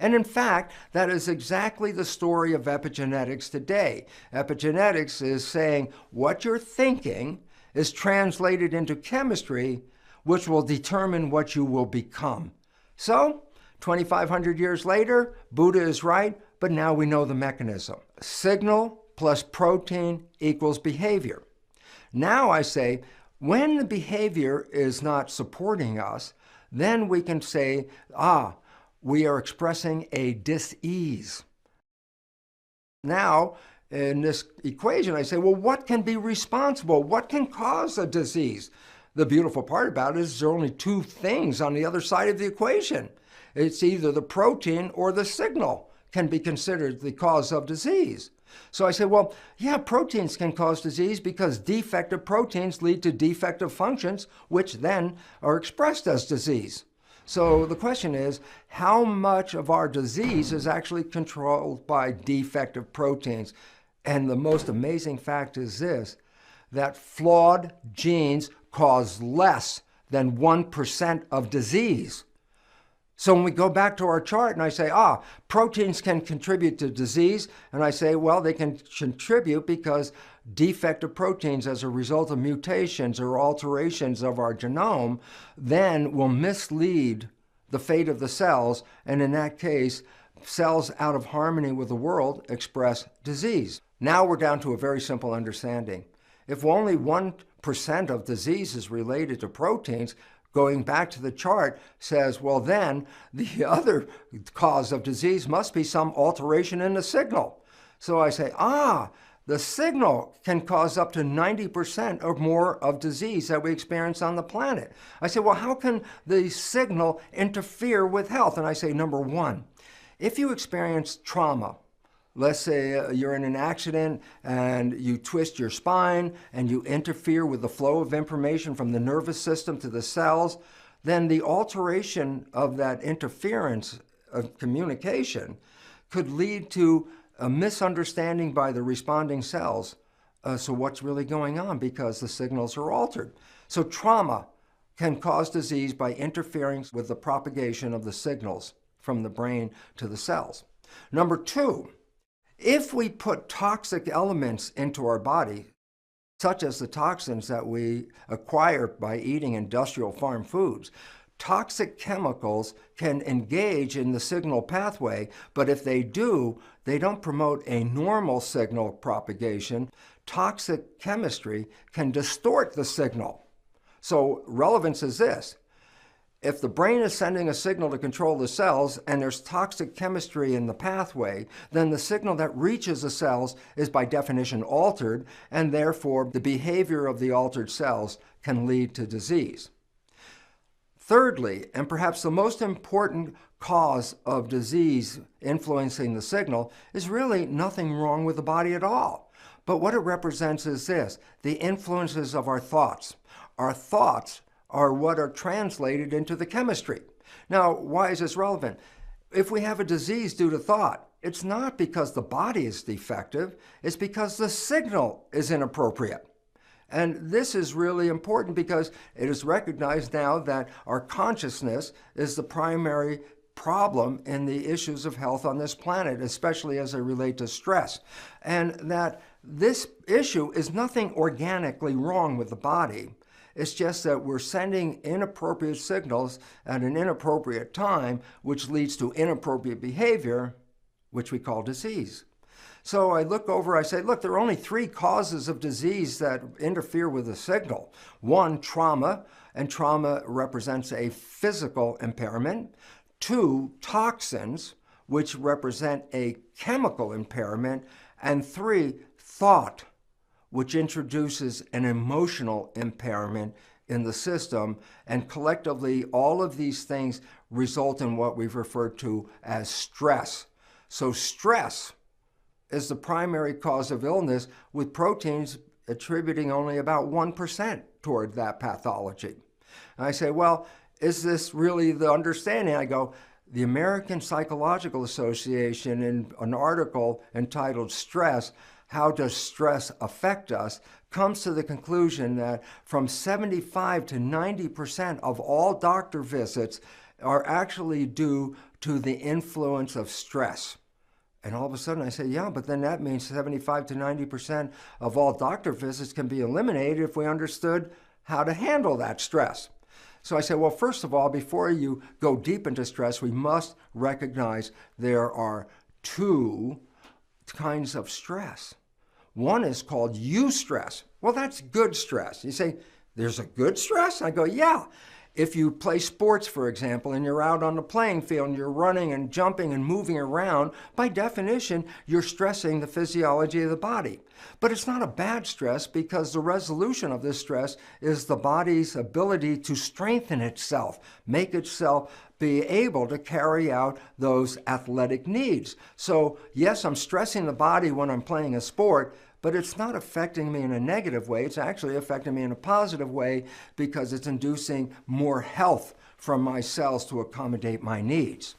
And in fact, that is exactly the story of epigenetics today. Epigenetics is saying what you're thinking is translated into chemistry, which will determine what you will become. So, 2,500 years later, Buddha is right, but now we know the mechanism. Signal plus protein equals behavior. Now I say, when the behavior is not supporting us, then we can say, we are expressing a dis-ease. Now, in this equation, I say, well, what can be responsible? What can cause a disease? The beautiful part about it is there are only two things on the other side of the equation. It's either the protein or the signal can be considered the cause of disease. So I say, well, yeah, proteins can cause disease because defective proteins lead to defective functions, which then are expressed as disease. So the question is, how much of our disease is actually controlled by defective proteins? And the most amazing fact is this, that flawed genes cause less than 1% of disease. So when we go back to our chart and I say, proteins can contribute to disease, and I say, well, they can contribute because defective proteins as a result of mutations or alterations of our genome then will mislead the fate of the cells, and in that case, cells out of harmony with the world express disease. Now we're down to a very simple understanding. If only 1% of disease is related to proteins, going back to the chart says, well, then the other cause of disease must be some alteration in the signal. So I say, the signal can cause up to 90% or more of disease that we experience on the planet. I say, well, how can the signal interfere with health? And I say, number one, if you experience trauma, let's say you're in an accident and you twist your spine and you interfere with the flow of information from the nervous system to the cells, then the alteration of that interference of communication could lead to a misunderstanding by the responding cells. So what's really going on because the signals are altered? So trauma can cause disease by interfering with the propagation of the signals from the brain to the cells. Number two, if we put toxic elements into our body, such as the toxins that we acquire by eating industrial farm foods, toxic chemicals can engage in the signal pathway, but if they do, they don't promote a normal signal propagation. Toxic chemistry can distort the signal. So relevance is this. If the brain is sending a signal to control the cells and there's toxic chemistry in the pathway, then the signal that reaches the cells is by definition altered, and therefore the behavior of the altered cells can lead to disease. Thirdly, and perhaps the most important cause of disease influencing the signal, is really nothing wrong with the body at all. But what it represents is this, the influences of our thoughts. Our thoughts are what are translated into the chemistry. Now, why is this relevant? If we have a disease due to thought, it's not because the body is defective, it's because the signal is inappropriate. And this is really important because it is recognized now that our consciousness is the primary problem in the issues of health on this planet, especially as they relate to stress. And that this issue is nothing organically wrong with the body. It's just that we're sending inappropriate signals at an inappropriate time, which leads to inappropriate behavior, which we call disease. So I look over, I say, look, there are only three causes of disease that interfere with the signal. One, trauma, and trauma represents a physical impairment. Two, toxins, which represent a chemical impairment. And three, thought, which introduces an emotional impairment in the system. And collectively, all of these things result in what we've referred to as stress. So stress is the primary cause of illness, with proteins attributing only about 1% toward that pathology. And I say, well, is this really the understanding? I go, the American Psychological Association, in an article entitled Stress, How Does Stress Affect Us?, comes to the conclusion that from 75 to 90% of all doctor visits are actually due to the influence of stress. And all of a sudden I say, yeah, but then that means 75 to 90% of all doctor visits can be eliminated if we understood how to handle that stress. So I said, well, first of all, before you go deep into stress, we must recognize there are two kinds of stress. One is called eustress. Well, that's good stress. You say, there's a good stress? I go, yeah. If you play sports, for example, and you're out on the playing field and you're running and jumping and moving around, by definition, you're stressing the physiology of the body. But it's not a bad stress because the resolution of this stress is the body's ability to strengthen itself, make itself be able to carry out those athletic needs. So yes, I'm stressing the body when I'm playing a sport, but it's not affecting me in a negative way. It's actually affecting me in a positive way because it's inducing more health from my cells to accommodate my needs.